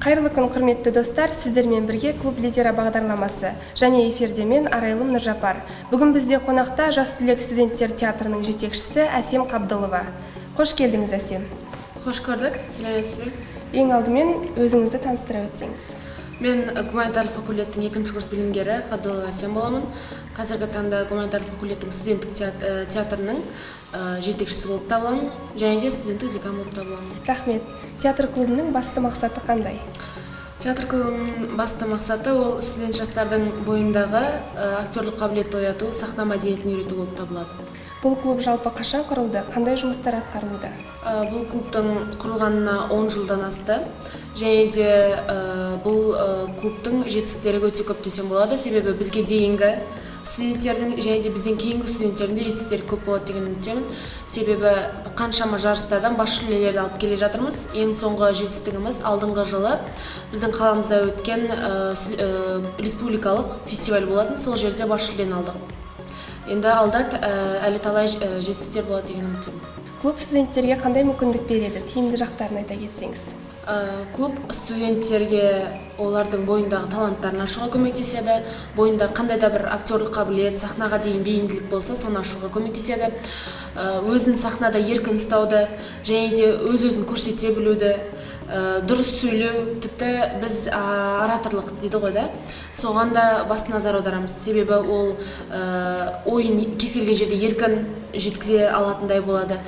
Қайырлы күн, құрметті достар, сіздермен бірге клуб лидері бағдарламасы және эфирде мен Арайлым Нұржапар. Бүгін бізде қонақта Жас түлек студенттер театрының жетекшісі Әсем Қабдылова. Қош келдіңіз, Әсем. Қош көрдік, сәлеметсіз бе? Ең алдымен өзіңізді таныстыра өтсеңіз. Мен гуманитарлық факультеттің 2-ші курс білімгері Қабдылова Әсем боламын. Қазіргі таңда гуманитарлық факультеттің студенттік театрының жетекшісі болып табыламын, және де студенттік декан болып табыламын. Рахмет. Театр клубының басты мақсаты қандай? Театр клубының басты мақсаты ол студент жастардың бойындағы актерлік қабілетті ояту, сахна мәдениетін үйрету болып табылады. Бұл клуб жалпы қашан құрылды, қандай жұмыстар атқарылуда? Бұл клубтың құрылғанына 10 жылдан асты. Және де бұл клубтың жетістіктері өте көп десем болады, себебі бізге дейінгі студенттердің және де бізден кейінгі студенттердің де жетістіктері көп болады деген үміттемін. Себебі қаншама жарыстардан бас жүлделерді алып келе жатырмыз. Ең соңғы жетістігіміз алдыңғы жылы біздің қаламызда өткен республикалық фестиваль болатын, сол жерде бас жүлдені алдық. Енді алда әлі талай жетістіктер болады деген үміттемін. Клуб студенттерге қандай мүмкіндік береді, тиімді жақтарын айта кетсеңіз? Клуб студенттерге олардың бойындағы таланттарын ашуға көмектеседі, бойында қандай да бір актерлік қабілет, сахнаға дейін бейімділік болса, соны ашуға көмектеседі. Өзін сахнада еркін ұстауды, және де өз-өзін көрсете білуді, дұрыс сөйлеу, тіпті біз ораторлық дейді ғой да, соған да басты назар аударамыз. Себебі ол ойын кез келген жерде еркін жеткізе алатындай болады.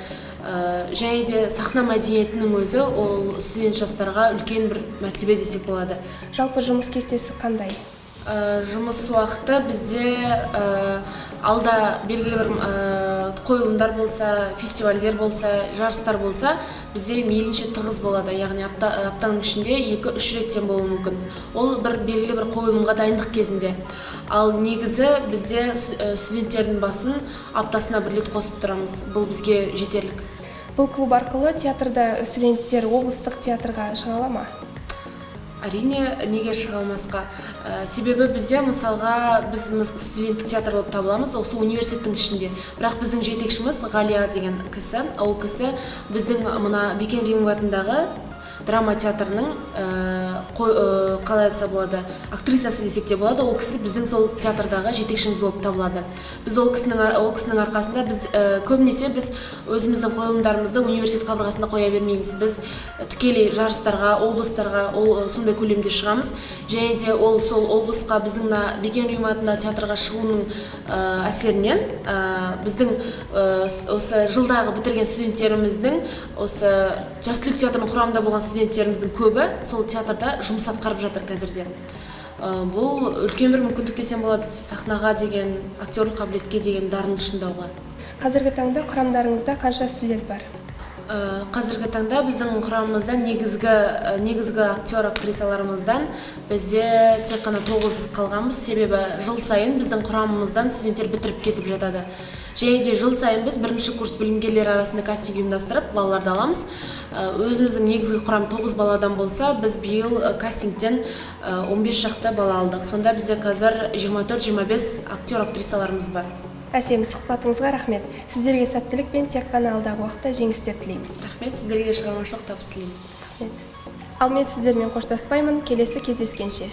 Және де сахна мәдениетінің өзі ол студент жастарға үлкен бір мәртебе десек болады. Жалпы жұмыс кестесі қандай? Жұмыс уақыты бізде алда белгілі бір қойылымдар болса, фестивальдер болса, жарыстар болса, бізде мейлінше тығыз болады. Яғни аптаның ішінде 2-3 реттен болуы мүмкін. Ол бір белгілі бір қойылымға дайындық кезінде. Ал негізі бізде студенттердің басын аптасына бір рет қосып тұрамыз. Бұл бізге жетерлік. Бұл клуб арқылы театрда студенттер облыстық театрға шыға ала ма? Әрине, неге шыға алмасқа? Себебі бізде, мысалға, біз студенттік театр болып табыламыз, осы университеттің ішінде. Бірақ біздің жетекшіміз Ғалия деген кісі, ол кісі біздің мына Бекен Римова атындағы драма театрының қалай айтса болады, актрисасы десек те болады. Ол кісі біздің сол театрдағы жетекшіміз болып табылады. Біз ол кісінің арқасында біз көбінесе біз өзіміздің қойылымдарымызды университет қабырғасында қоя бермейміз. Біз тікелей жарыстарға, облыстарға сондай көлемде шығамыз. Және де ол сол облысқа біздің Бекен Римова атындағы театрға шығуының әсерінен біздің осы жылдағы бітірген студенттеріміздің осы Жас түлек театрының құрамында болған студенттеріміздің көбі сол театрда жұмыс атқарып жатыр қазірде. Бұл үлкен бір мүмкіндік десем болады, сахнаға деген, актерлік қабілетке деген дарынды шыңдауға. Қазіргі таңда құрамдарыңызда қанша студент бар? Қазіргі таңда біздің құрамымызда негізгі актер-актрисаларымыздан бізде тек қана 9 қалғанбыз, себебі жыл сайын біздің құрамымыздан студенттер бітіріп кетіп жатады. Және де жыл сайын біз 1-ші курс білімгерлері арасында кастинг ұйымдастырып, балаларды аламыз. Өзіміздің негізгі құрам 9 баладан болса, біз биыл кастингтен 15 шақты бала алдық. Сонда бізде қазір 24-25 актер-актрисаларымыз бар. Әсем, сұхбатыңызға рахмет. Сіздерге сәттілік пен тек қана алдағы уақытта жеңістер тілейміз. Рахмет, сіздерге де шығармашылық табыс тілеймін. Ал мен сіздермен қоштаспаймын, келесі кездескенше.